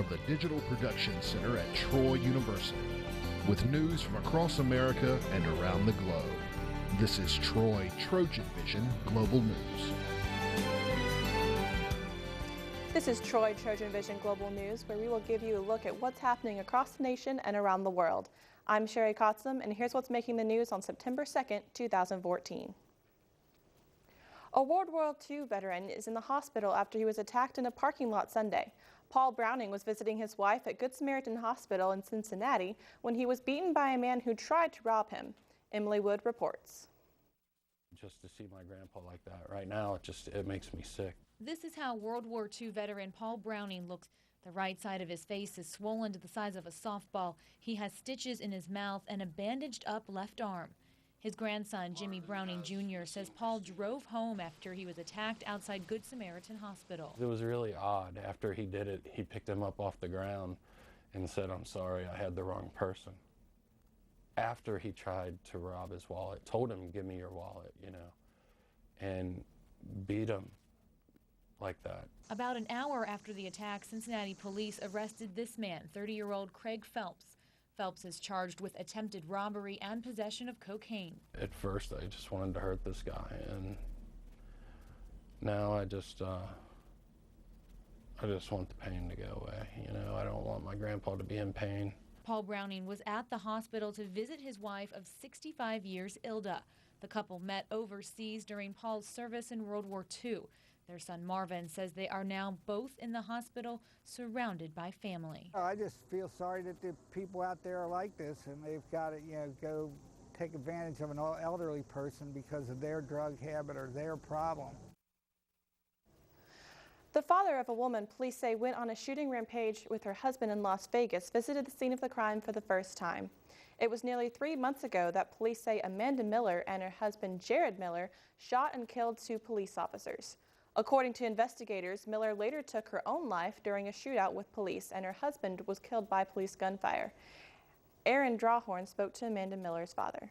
from the Digital Production Center at Troy University, with news from across America and around the globe. This is Troy Trojan Vision Global News. This is Troy Trojan Vision Global News, where we will give you a look at what's happening across the nation and around the world. I'm Sherry Kotzum, and here's what's making the news on September 2nd, 2014. A World War II veteran is in the hospital after he was attacked in a parking lot Sunday. Paul Browning was visiting his wife at Good Samaritan Hospital in Cincinnati when he was beaten by a man who tried to rob him. Emily Wood reports. Just to see my grandpa like that right now, it makes me sick. This is how World War II veteran Paul Browning looks. The right side of his face is swollen to the size of a softball. He has stitches in his mouth and a bandaged up left arm. His grandson, Jimmy Browning Jr., says Paul drove home after he was attacked outside Good Samaritan Hospital. It was really odd. After he did it, he picked him up off the ground and said, "I'm sorry, I had the wrong person." After he tried to rob his wallet, told him, "Give me your wallet," and beat him like that. About an hour after the attack, Cincinnati police arrested this man, 30-year-old Craig Phelps. Phelps is charged with attempted robbery and possession of cocaine. At first, I just wanted to hurt this guy, and now I just want the pain to go away. I don't want my grandpa to be in pain. Paul Browning was at the hospital to visit his wife of 65 years, Ilda. The couple met overseas during Paul's service in World War II. Their son Marvin says they are now both in the hospital, surrounded by family. I just feel sorry that the people out there are like this, and they've got to, go take advantage of an elderly person because of their drug habit or their problem. The father of a woman police say went on a shooting rampage with her husband in Las Vegas visited the scene of the crime for the first time. It was nearly 3 months ago that police say Amanda Miller and her husband Jared Miller shot and killed 2 police officers. According to investigators, Miller later took her own life during a shootout with police, and her husband was killed by police gunfire. Aaron Drawhorn spoke to Amanda Miller's father.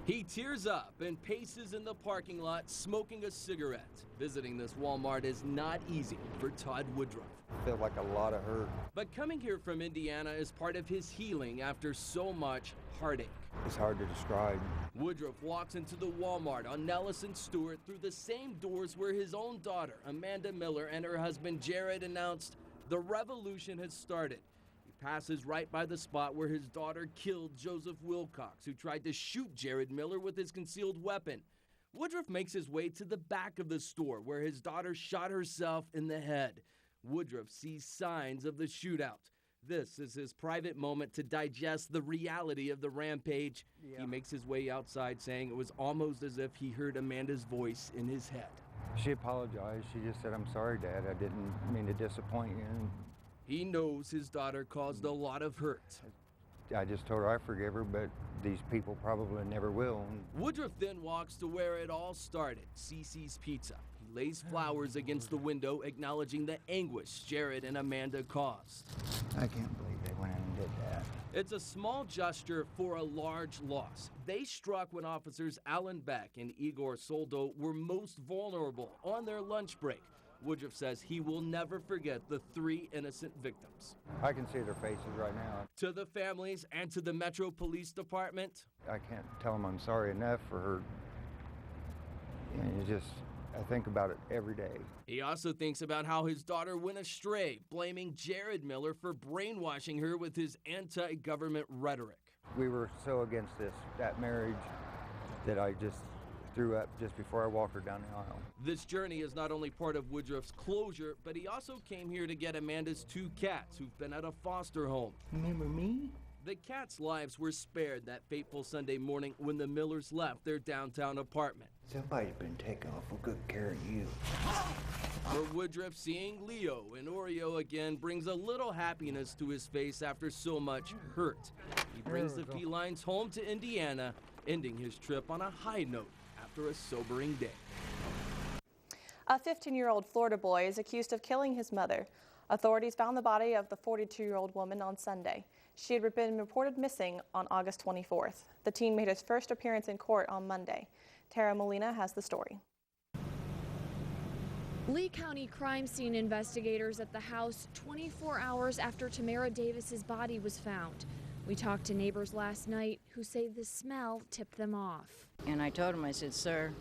He tears up and paces in the parking lot smoking a cigarette. Visiting this Walmart is not easy for Todd Woodruff. I feel like a lot of hurt. But coming here from Indiana is part of his healing after so much heartache. It's hard to describe. Woodruff walks into the Walmart on Nellis and Stewart through the same doors where his own daughter, Amanda Miller, and her husband Jared announced the revolution has started. He passes right by the spot where his daughter killed Joseph Wilcox, who tried to shoot Jared Miller with his concealed weapon. Woodruff makes his way to the back of the store where his daughter shot herself in the head. Woodruff sees signs of the shootout. This is his private moment to digest the reality of the rampage. Yeah. He makes his way outside saying it was almost as if he heard Amanda's voice in his head. She apologized. She just said, "I'm sorry, Dad. I didn't mean to disappoint you." He knows his daughter caused a lot of hurt. I just told her I forgive her, but these people probably never will. Woodruff then walks to where it all started, CC's Pizza. He lays flowers against the window, acknowledging the anguish Jared and Amanda caused. I can't believe they went in and did that. It's a small gesture for a large loss. They struck when officers Alan Beck and Igor Soldo were most vulnerable on their lunch break. Woodruff says he will never forget the 3 innocent victims. I can see their faces right now. To the families and to the Metro Police Department, I can't tell them I'm sorry enough for her. I think about it every day. He also thinks about how his daughter went astray, blaming Jared Miller for brainwashing her with his anti-government rhetoric. We were so against that marriage, that I just threw up just before I walked her down the aisle. This journey is not only part of Woodruff's closure, but he also came here to get Amanda's 2 cats who've been at a foster home. Remember me? The cats' lives were spared that fateful Sunday morning when the Millers left their downtown apartment. Somebody's been taking awful good care of you. For Woodruff, seeing Leo and Oreo again brings a little happiness to his face after so much hurt. He brings the felines home to Indiana, ending his trip on a high note after a sobering day. A 15-year-old Florida boy is accused of killing his mother. Authorities found the body of the 42-year-old woman on Sunday. She had been reported missing on August 24th. The teen made his first appearance in court on Monday. Tara Molina has the story. Lee County crime scene investigators at the house 24 hours after Tamara Davis's body was found. We talked to neighbors last night who say the smell tipped them off. And I told him, I said, sir,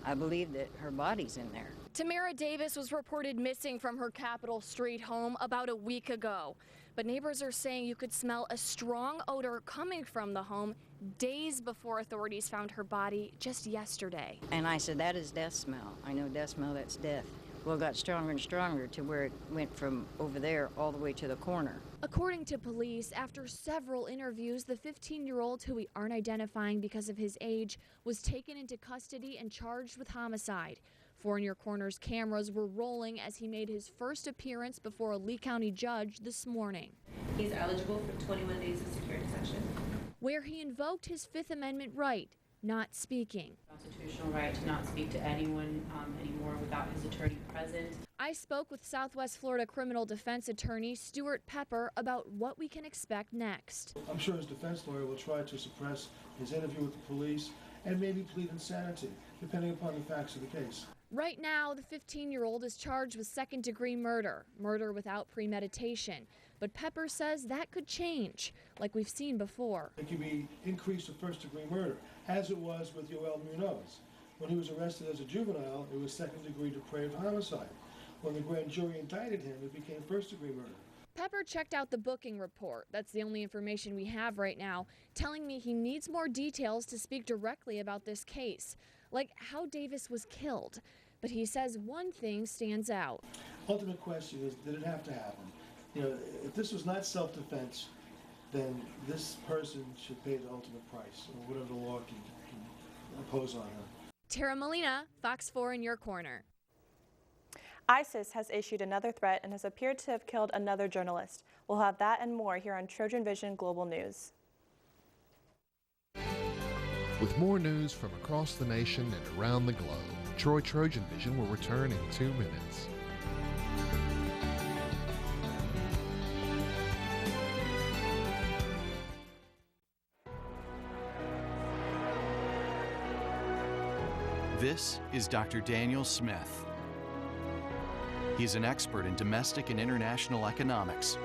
I believe that her body's in there. Tamara Davis was reported missing from her Capitol Street home about a week ago. But neighbors are saying you could smell a strong odor coming from the home days before authorities found her body just yesterday. And I said, that is death smell. I know death smell, that's death. Well, it got stronger and stronger to where it went from over there all the way to the corner. According to police, after several interviews, the 15-year-old, who we aren't identifying because of his age, was taken into custody and charged with homicide. Fournier Corner's cameras were rolling as he made his first appearance before a Lee County judge this morning. He's eligible for 21 days of secure detention, where he invoked his Fifth Amendment right, not speaking. Constitutional right to not speak to anyone anymore without his attorney present. I spoke with Southwest Florida criminal defense attorney Stuart Pepper about what we can expect next. I'm sure his defense lawyer will try to suppress his interview with the police and maybe plead insanity, depending upon the facts of the case. Right now, the 15-year-old is charged with second-degree murder without premeditation. But Pepper says that could change, like we've seen before. It could be increased to first-degree murder, as it was with Yoel Munoz. When he was arrested as a juvenile, it was second-degree depraved homicide. When the grand jury indicted him, it became first-degree murder. Pepper checked out the booking report. That's the only information we have right now, telling me he needs more details to speak directly about this case, like how Davis was killed. But he says one thing stands out. Ultimate question is, did it have to happen? You know, if this was not self-defense, then this person should pay the ultimate price, or whatever the law can impose on her. Tara Molina, Fox 4 in your corner. ISIS has issued another threat and has appeared to have killed another journalist. We'll have that and more here on Trojan Vision Global News. With more news from across the nation and around the globe, Trojan Vision will return in 2 minutes. This is Dr. Daniel Smith. He's an expert in domestic and international economics.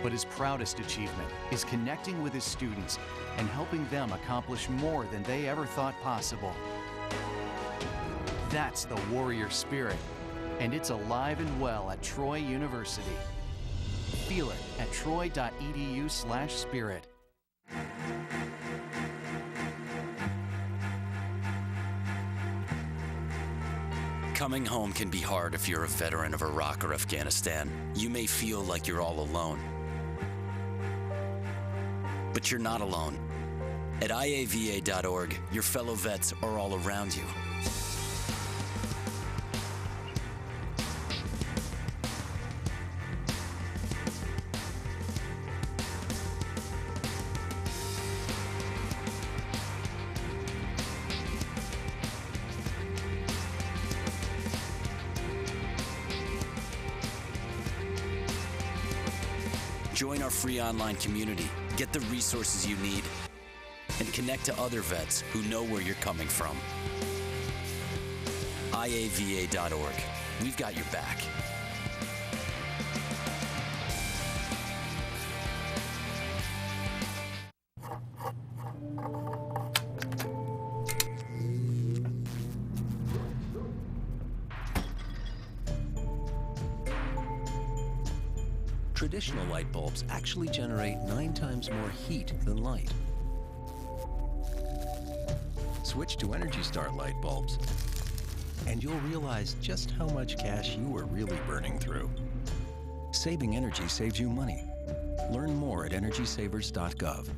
But his proudest achievement is connecting with his students and helping them accomplish more than they ever thought possible. That's the warrior spirit, and it's alive and well at Troy University. Feel it at troy.edu/spirit. Coming home can be hard if you're a veteran of Iraq or Afghanistan. You may feel like you're all alone. But you're not alone. At iava.org, your fellow vets are all around you. Join our free online community, get the resources you need, and connect to other vets who know where you're coming from. iava.org. We've got your back. Traditional light bulbs actually generate 9 times more heat than light. Switch to Energy Star light bulbs, and you'll realize just how much cash you are really burning through. Saving energy saves you money. Learn more at energysavers.gov.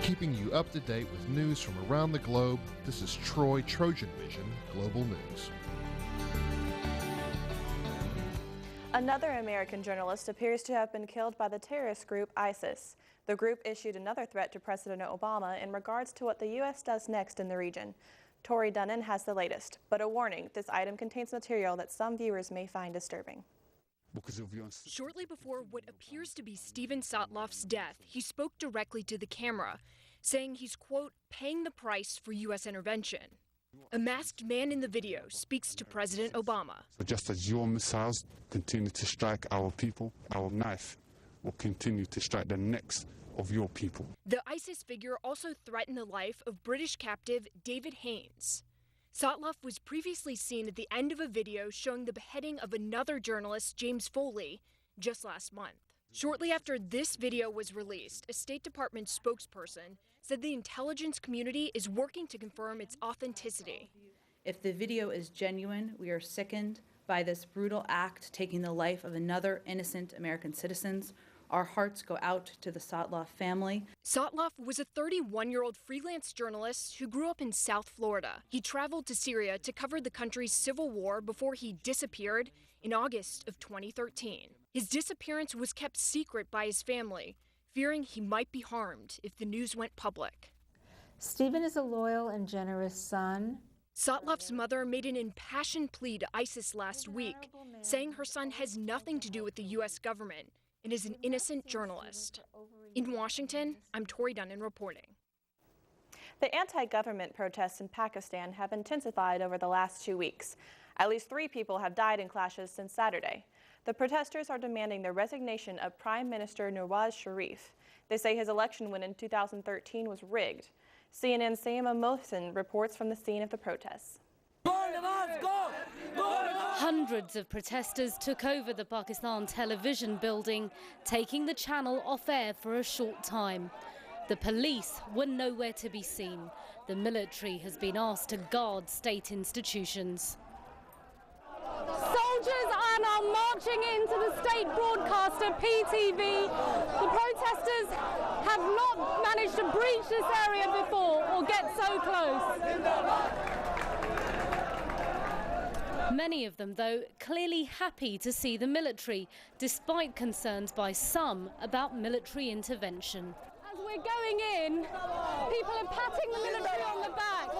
Keeping you up to date with news from around the globe, this is Trojan Vision Global News. Another American journalist appears to have been killed by the terrorist group ISIS. The group issued another threat to President Obama in regards to what the U.S. does next in the region. Tori Dunnan has the latest, but a warning, this item contains material that some viewers may find disturbing. Shortly before what appears to be Steven Sotloff's death, he spoke directly to the camera, saying he's, quote, paying the price for U.S. intervention. A masked man in the video speaks to President Obama. So just as your missiles continue to strike our people, our knife will continue to strike the necks of your people. The ISIS figure also threatened the life of British captive David Haines. Sotloff was previously seen at the end of a video showing the beheading of another journalist, James Foley, just last month. Shortly after this video was released, a State Department spokesperson said the intelligence community is working to confirm its authenticity. If the video is genuine, we are sickened by this brutal act taking the life of another innocent American citizens. Our hearts go out to the Sotloff family. Sotloff was a 31-year-old freelance journalist who grew up in South Florida. He traveled to Syria to cover the country's civil war before he disappeared in August of 2013. His disappearance was kept secret by his family, fearing he might be harmed if the news went public. Stephen is a loyal and generous son. Sotloff's mother made an impassioned plea to ISIS last week, saying her son has nothing to do with the U.S. government and is an innocent journalist. In Washington, I'm Tori Dunnan reporting. The anti-government protests in Pakistan have intensified over the last 2 weeks. At least 3 people have died in clashes since Saturday. The protesters are demanding the resignation of Prime Minister Nawaz Sharif. They say his election win in 2013 was rigged. CNN's Sayama Mohsin reports from the scene of the protests. Hundreds of protesters took over the Pakistan television building, taking the channel off air for a short time. The police were nowhere to be seen. The military has been asked to guard state institutions. Soldiers are now marching into the state broadcaster PTV. The protesters have not managed to breach this area before or get so close. Many of them, though, clearly happy to see the military, despite concerns by some about military intervention. As we're going in, people are patting the military on the back.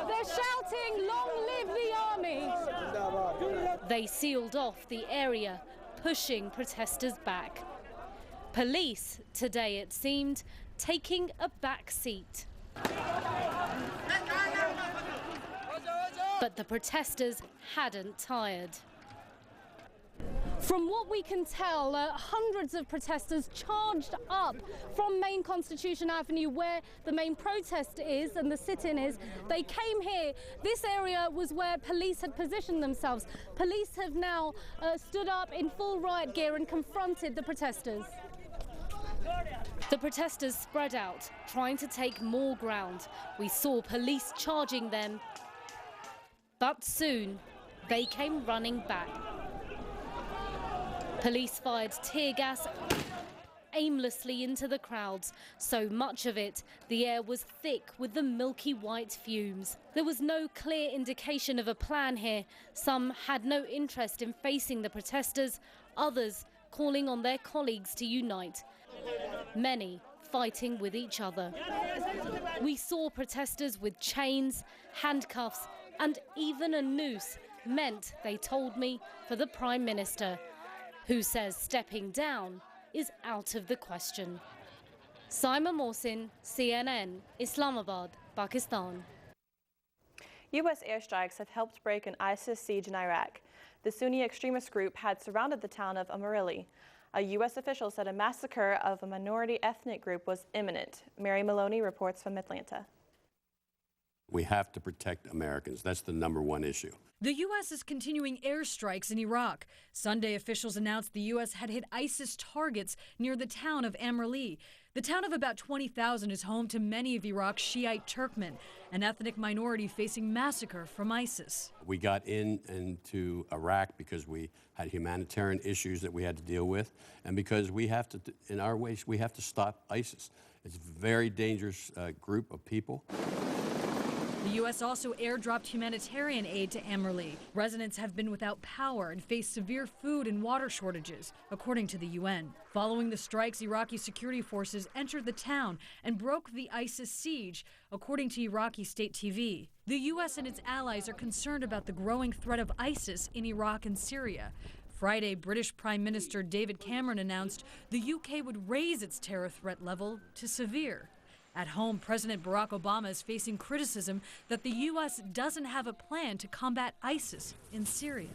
They're shouting, "Long live the army!" They sealed off the area, pushing protesters back. Police, today it seemed, taking a back seat. But the protesters hadn't tired. From what we can tell, hundreds of protesters charged up from Main Constitution Avenue, where the main protest is and the sit-in is. They came here. This area was where police had positioned themselves. Police have now stood up in full riot gear and confronted the protesters. The protesters spread out, trying to take more ground. We saw police charging them, but soon they came running back. Police fired tear gas aimlessly into the crowds. So much of it, the air was thick with the milky white fumes. There was no clear indication of a plan here. Some had no interest in facing the protesters, others calling on their colleagues to unite. Many fighting with each other. We saw protesters with chains, handcuffs, and even a noose meant, they told me, for the Prime Minister, who says stepping down is out of the question. Sayama Mohsin, CNN, Islamabad, Pakistan. U.S. airstrikes have helped break an ISIS siege in Iraq. The Sunni extremist group had surrounded the town of Amarili. A U.S. official said a massacre of a minority ethnic group was imminent. Mary Maloney reports from Atlanta. We have to protect Americans. That's the #1 issue. The U.S. is continuing airstrikes in Iraq. Sunday, officials announced the U.S. had hit ISIS targets near the town of Amarili. The town of about 20,000 is home to many of Iraq's Shiite Turkmen, an ethnic minority facing massacre from ISIS. We got into Iraq because we had humanitarian issues that we had to deal with, and because we have to, in our ways, we have to stop ISIS. It's a very dangerous group of people. The U.S. also airdropped humanitarian aid to Amarili. Residents have been without power and face severe food and water shortages, according to the UN. Following the strikes, Iraqi security forces entered the town and broke the ISIS siege, according to Iraqi state TV. The U.S. and its allies are concerned about the growing threat of ISIS in Iraq and Syria. Friday, British Prime Minister David Cameron announced the UK would raise its terror threat level to severe. At home, President Barack Obama is facing criticism that the U.S. doesn't have a plan to combat ISIS in Syria.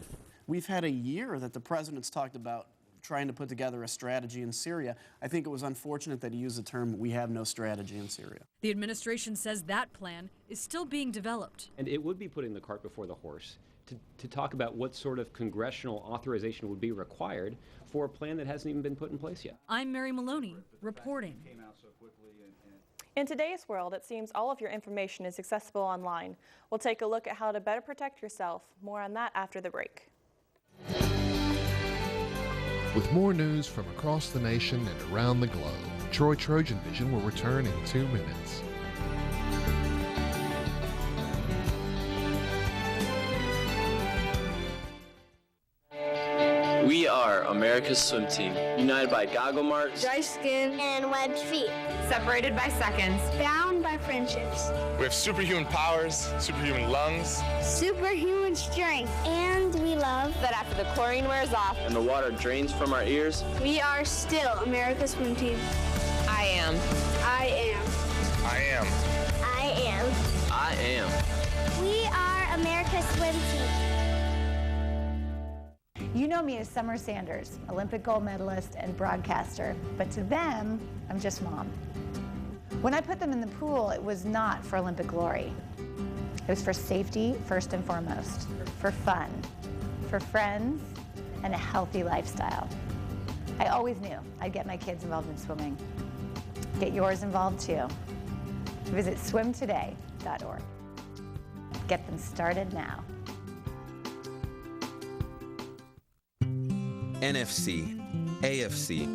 We've had a year that the president's talked about trying to put together a strategy in Syria. I think it was unfortunate that he used the term, "we have no strategy in Syria." The administration says that plan is still being developed. And it would be putting the cart before the horse to talk about what sort of congressional authorization would be required for a plan that hasn't even been put in place yet. I'm Mary Maloney, reporting. In today's world, it seems all of your information is accessible online. We'll take a look at how to better protect yourself. More on that after the break. With more news from across the nation and around the globe, Troy Trojan Vision will return in 2 minutes. We are America's swim team, united by goggle marks, dry skin, and webbed feet. Separated by seconds. Bound by friendships. We have superhuman powers, superhuman lungs, superhuman strength. And we love that after the chlorine wears off and the water drains from our ears, we are still America's swim team. I am. I am. I am. I am. I am. We are America's swim team. You know me as Summer Sanders, Olympic gold medalist and broadcaster, but to them, I'm just mom. When I put them in the pool, it was not for Olympic glory. It was for safety, first and foremost, for fun, for friends, and a healthy lifestyle. I always knew I'd get my kids involved in swimming. Get yours involved too. Visit swimtoday.org. Get them started now. NFC, AFC,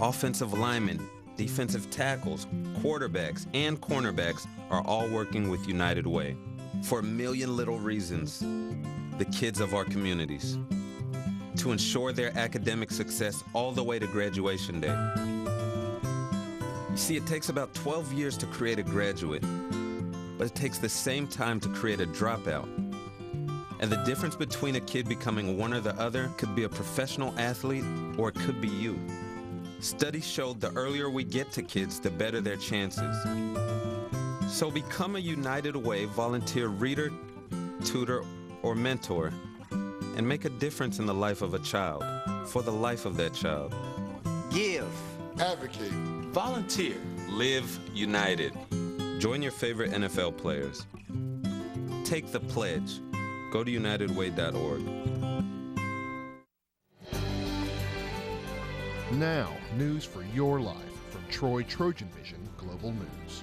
offensive linemen, defensive tackles, quarterbacks, and cornerbacks are all working with United Way for a million little reasons. The kids of our communities. To ensure their academic success all the way to graduation day. You see, it takes about 12 years to create a graduate, but it takes the same time to create a dropout. And the difference between a kid becoming one or the other could be a professional athlete or it could be you. Studies showed the earlier we get to kids, the better their chances. So become a United Way volunteer reader, tutor, or mentor, and make a difference in the life of a child, for the life of that child. Give. Advocate. Volunteer. Live united. Join your favorite NFL players. Take the pledge. Go to unitedway.org. Now, news for your life from Troy Trojan Vision Global News.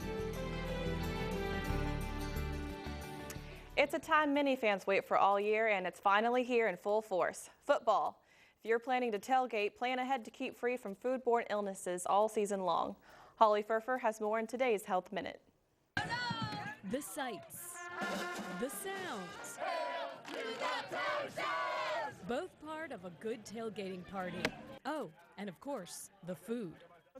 It's a time many fans wait for all year, and it's finally here in full force. Football. If you're planning to tailgate, plan ahead to keep free from foodborne illnesses all season long. Holly Furfer has more in today's Health Minute. The sights, the sounds, both part of a good tailgating party. Oh, and of course, the food.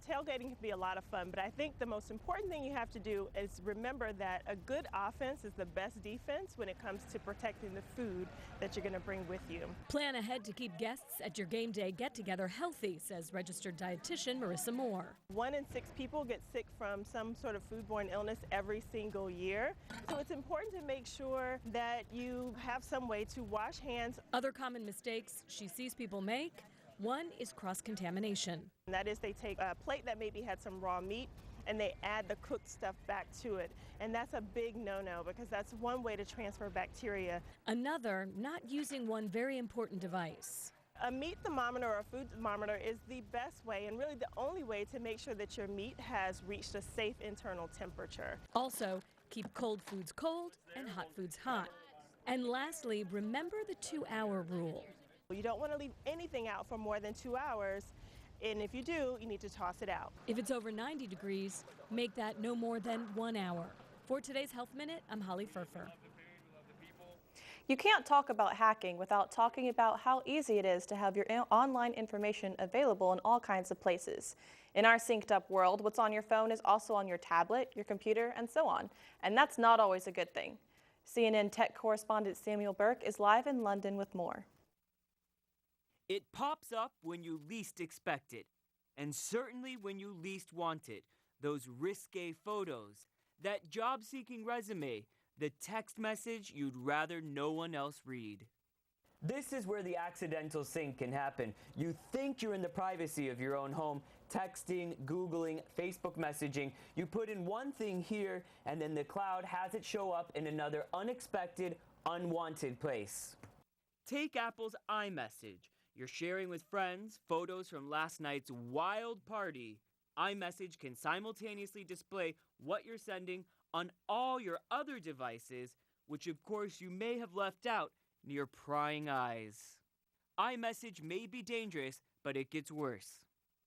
Tailgating can be a lot of fun, but I think the most important thing you have to do is remember that a good offense is the best defense when it comes to protecting the food that you're going to bring with you. Plan ahead to keep guests at your game day get-together healthy, says registered dietitian Marissa Moore. 1 in 6 people get sick from some sort of foodborne illness every single year. So it's important to make sure that you have some way to wash hands. Other common mistakes she sees people make. One is cross-contamination. And that is they take a plate that maybe had some raw meat and they add the cooked stuff back to it. And that's a big no-no because that's one way to transfer bacteria. Another, not using one very important device. A meat thermometer or a food thermometer is the best way and really the only way to make sure that your meat has reached a safe internal temperature. Also, keep cold foods cold and hot foods hot. And lastly, remember the 2-hour rule. You don't want to leave anything out for more than 2 hours, and if you do, you need to toss it out. If it's over 90 degrees, make that no more than 1 hour. For today's Health Minute, I'm Holly Furfer. You can't talk about hacking without talking about how easy it is to have your online information available in all kinds of places. In our synced up world, what's on your phone is also on your tablet, your computer, and so on. And that's not always a good thing. CNN tech correspondent Samuel Burke is live in London with more. It pops up when you least expect it, and certainly when you least want it. those risque photos, that job-seeking resume, the text message you'd rather no one else read. This is where the accidental sync can happen. You think you're in the privacy of your own home, texting, Googling, Facebook messaging. You put in one thing here, and then the cloud has it show up in another unexpected, unwanted place. Take Apple's iMessage. You're sharing with friends photos from last night's wild party. iMessage can simultaneously display what you're sending on all your other devices, which of course you may have left out near prying eyes. iMessage may be dangerous, but it gets worse.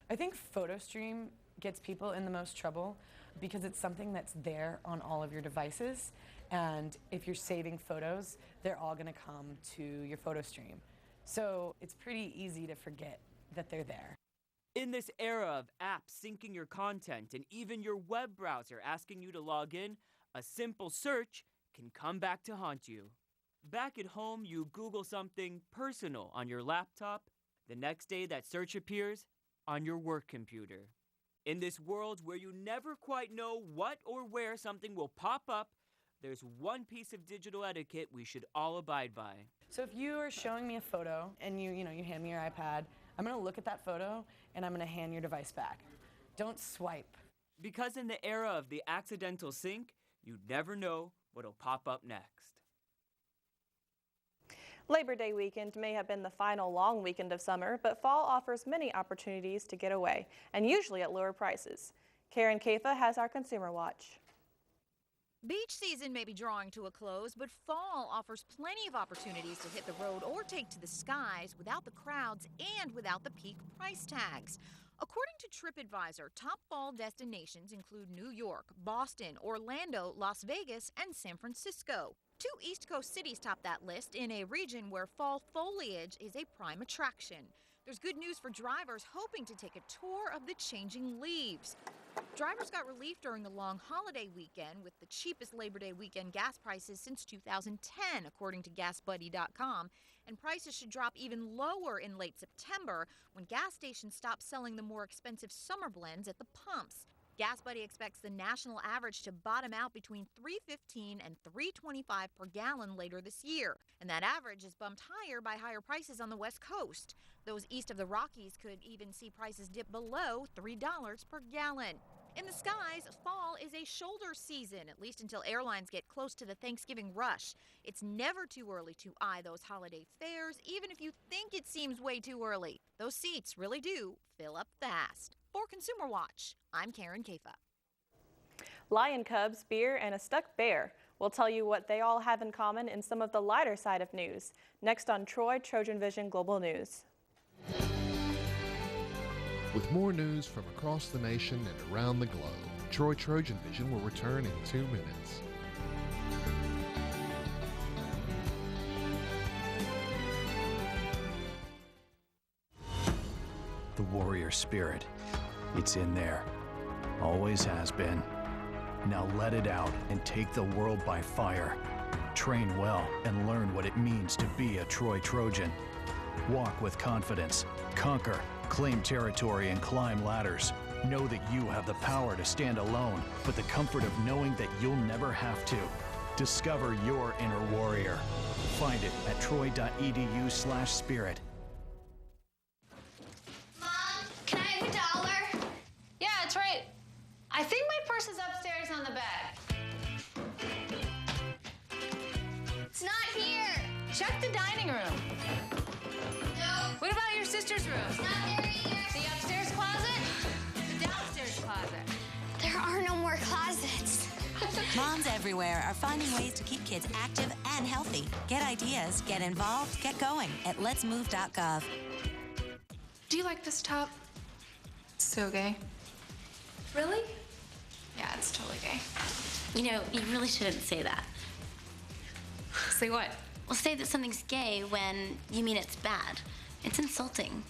I think PhotoStream gets people in the most trouble because it's something that's there on all of your devices, and if you're saving photos, they're all going to come to your PhotoStream. So it's pretty easy to forget that they're there. In this era of apps syncing your content and even your web browser asking you to log in, a simple search can come back to haunt you. Back at home, you Google something personal on your laptop. The next day, that search appears on your work computer. In this world where you never quite know what or where something will pop up, there's one piece of digital etiquette we should all abide by. So if you are showing me a photo and you hand me your iPad, I'm going to look at that photo and I'm going to hand your device back. Don't swipe. Because in the era of the accidental sync, you never know what'll pop up next. Labor Day weekend may have been the final long weekend of summer, but fall offers many opportunities to get away, and usually at lower prices. Karen Kafa has our Consumer Watch. Beach season may be drawing to a close, but fall offers plenty of opportunities to hit the road or take to the skies without the crowds and without the peak price tags. According to TripAdvisor, top fall destinations include New York, Boston, Orlando, Las Vegas, and San Francisco. 2 East Coast cities top that list in a region where fall foliage is a prime attraction. There's good news for drivers hoping to take a tour of the changing leaves. Drivers got relief during the long holiday weekend with the cheapest Labor Day weekend gas prices since 2010, according to GasBuddy.com, and prices should drop even lower in late September when gas stations stop selling the more expensive summer blends at the pumps. GasBuddy expects the national average to bottom out between $3.15 and $3.25 per gallon later this year, and that average is bumped higher by higher prices on the West Coast. Those east of the Rockies could even see prices dip below $3 per gallon. In the skies, fall is a shoulder season, at least until airlines get close to the Thanksgiving rush. It's never too early to eye those holiday fares, even if you think it seems way too early. Those seats really do fill up fast. For Consumer Watch, I'm Karen Kafa. Lion cubs, beer, and a stuck bear. We'll tell you what they all have in common in some of the lighter side of news. Next on Troy Trojan Vision Global News. With more news from across the nation and around the globe, Troy Trojan Vision will return in 2 minutes. The warrior spirit, it's in there. Always has been. Now let it out and take the world by fire. Train well and learn what it means to be a Troy Trojan. Walk with confidence, conquer, claim territory, and climb ladders. Know that you have the power to stand alone, but the comfort of knowing that you'll never have to. Discover your inner warrior. Find it at troy.edu/spirit. Mom, can I have $1? Yeah, it's right. I think my purse is upstairs on the bed. It's not here. Check the dining room. No. What about your sister's room? It's not there either. The upstairs closet? The downstairs closet? There are no more closets. Moms everywhere are finding ways to keep kids active and healthy. Get ideas, get involved, get going at letsmove.gov. Do you like this top? It's so gay. Really? Yeah, it's totally gay. You know, you really shouldn't say that. Say what? Well, say that something's gay when you mean it's bad. It's insulting.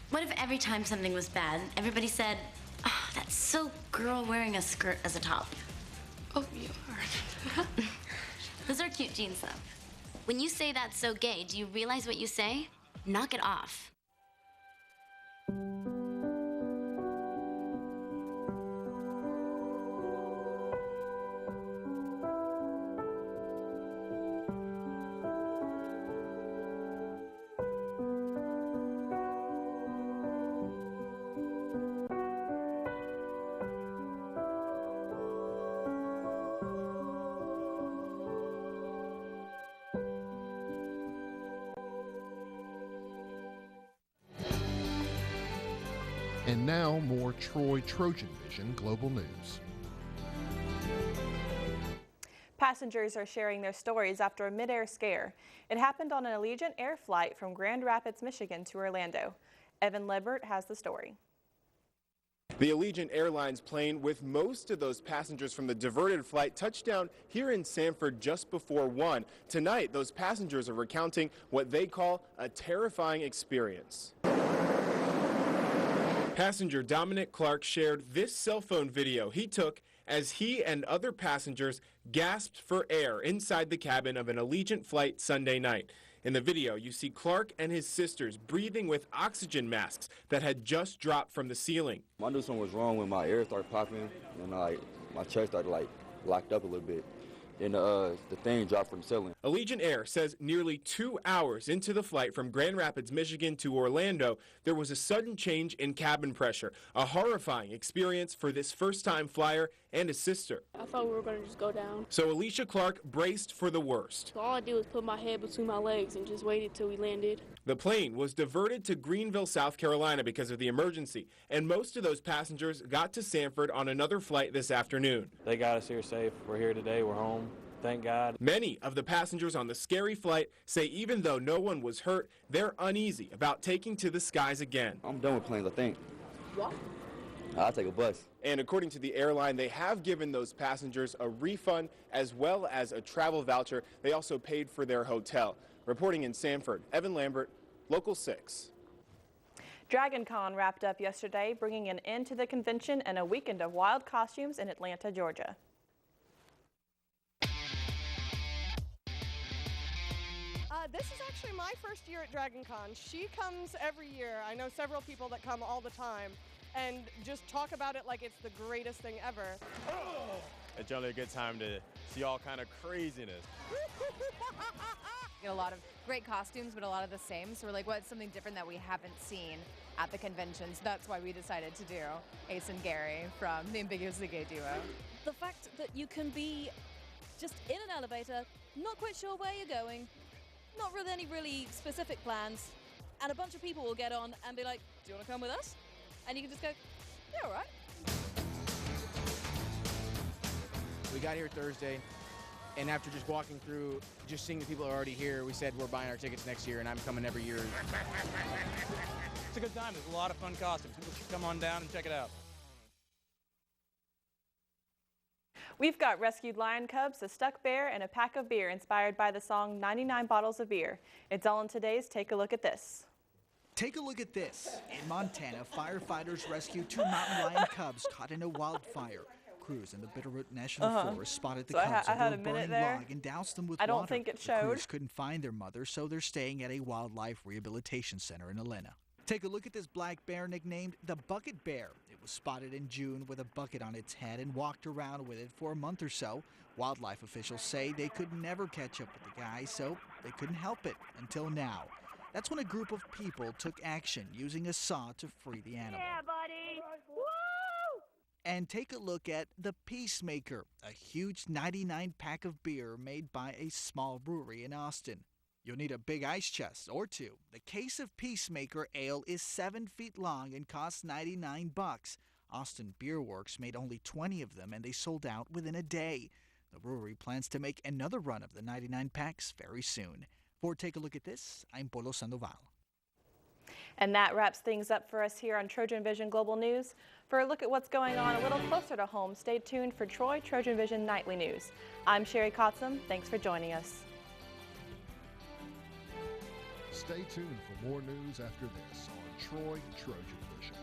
What if every time something was bad, everybody said, "Oh, that's so girl wearing a skirt as a top"? Oh, you are. Those are cute jeans, though. When you say that's so gay, do you realize what you say? Knock it off. And now more Troy Trojan Vision Global News. Passengers are sharing their stories after a mid-air scare. It happened on an Allegiant Air flight from Grand Rapids, Michigan to Orlando. Evan Lebert has the story. The Allegiant Airlines plane with most of those passengers from the diverted flight touched down here in Sanford just before 1. Tonight, those passengers are recounting what they call a terrifying experience. Passenger Dominic Clark shared this cell phone video he took as he and other passengers gasped for air inside the cabin of an Allegiant flight Sunday night. In the video, you see Clark and his sisters breathing with oxygen masks that had just dropped from the ceiling. I knew something was wrong when my air started popping and my chest started locked up a little bit. And the thing dropped from the ceiling. Allegiant Air says nearly 2 hours into the flight from Grand Rapids, Michigan to Orlando, there was a sudden change in cabin pressure, a horrifying experience for this first-time flyer and his sister. I thought we were going to just go down. So Alicia Clark braced for the worst. All I did was put my head between my legs and just waited till we landed. The plane was diverted to Greenville, South Carolina because of the emergency, and most of those passengers got to Sanford on another flight this afternoon. They got us here safe. We're here today. We're home. Thank God. Many of the passengers on the scary flight say even though no one was hurt, they're uneasy about taking to the skies again. I'm done with planes, I think. What? I'll take a bus. And according to the airline, they have given those passengers a refund as well as a travel voucher. They also paid for their hotel. Reporting in Sanford, Evan Lambert, Local 6. DragonCon wrapped up yesterday, bringing an end to the convention and a weekend of wild costumes in Atlanta, Georgia. This is actually my first year at DragonCon. She comes every year. I know several people that come all the time and just talk about it like it's the greatest thing ever. It's generally a good time to see all kind of craziness. Get a lot of great costumes, but a lot of the same. So we're like, what's something different that we haven't seen at the convention? So that's why we decided to do Ace and Gary from the Ambiguously Gay Duo. The fact that you can be just in an elevator, not quite sure where you're going, not with any really specific plans, and a bunch of people will get on and be like, do you want to come with us? And you can just go, yeah, all right. We got here Thursday, and after just walking through, just seeing the people who are already here, we said we're buying our tickets next year, and I'm coming every year. It's a good time. There's a lot of fun costumes. People should come on down and check it out. We've got rescued lion cubs, a stuck bear, and a pack of beer inspired by the song 99 Bottles of Beer. It's all in today's Take a Look at This. Take a look at this. In Montana, firefighters rescued 2 mountain lion cubs caught in a wildfire. Crews in the Bitterroot National Forest spotted the cubs over a burning log and doused them with water. I don't think it showed. The crews couldn't find their mother, so they're staying at a wildlife rehabilitation center in Helena. Take a look at this black bear nicknamed the Bucket Bear. It was spotted in June with a bucket on its head and walked around with it for a month or so. Wildlife officials say they could never catch up with the guy, so they couldn't help it until now. That's when a group of people took action using a saw to free the animal. Yeah, buddy. Woo! And take a look at the Peacemaker, a huge 99 pack of beer made by a small brewery in Austin. You'll need a big ice chest or 2. The case of Peacemaker Ale is 7 feet long and costs $99. Austin Beer Works made only 20 of them and they sold out within a day. The brewery plans to make another run of the 99 packs very soon. For Take a Look at This, I'm Polo Sandoval. And that wraps things up for us here on Trojan Vision Global News. For a look at what's going on a little closer to home, stay tuned for Troy Trojan Vision Nightly News. I'm Sherry Kotzum. Thanks for joining us. Stay tuned for more news after this on Troy Trojan Vision.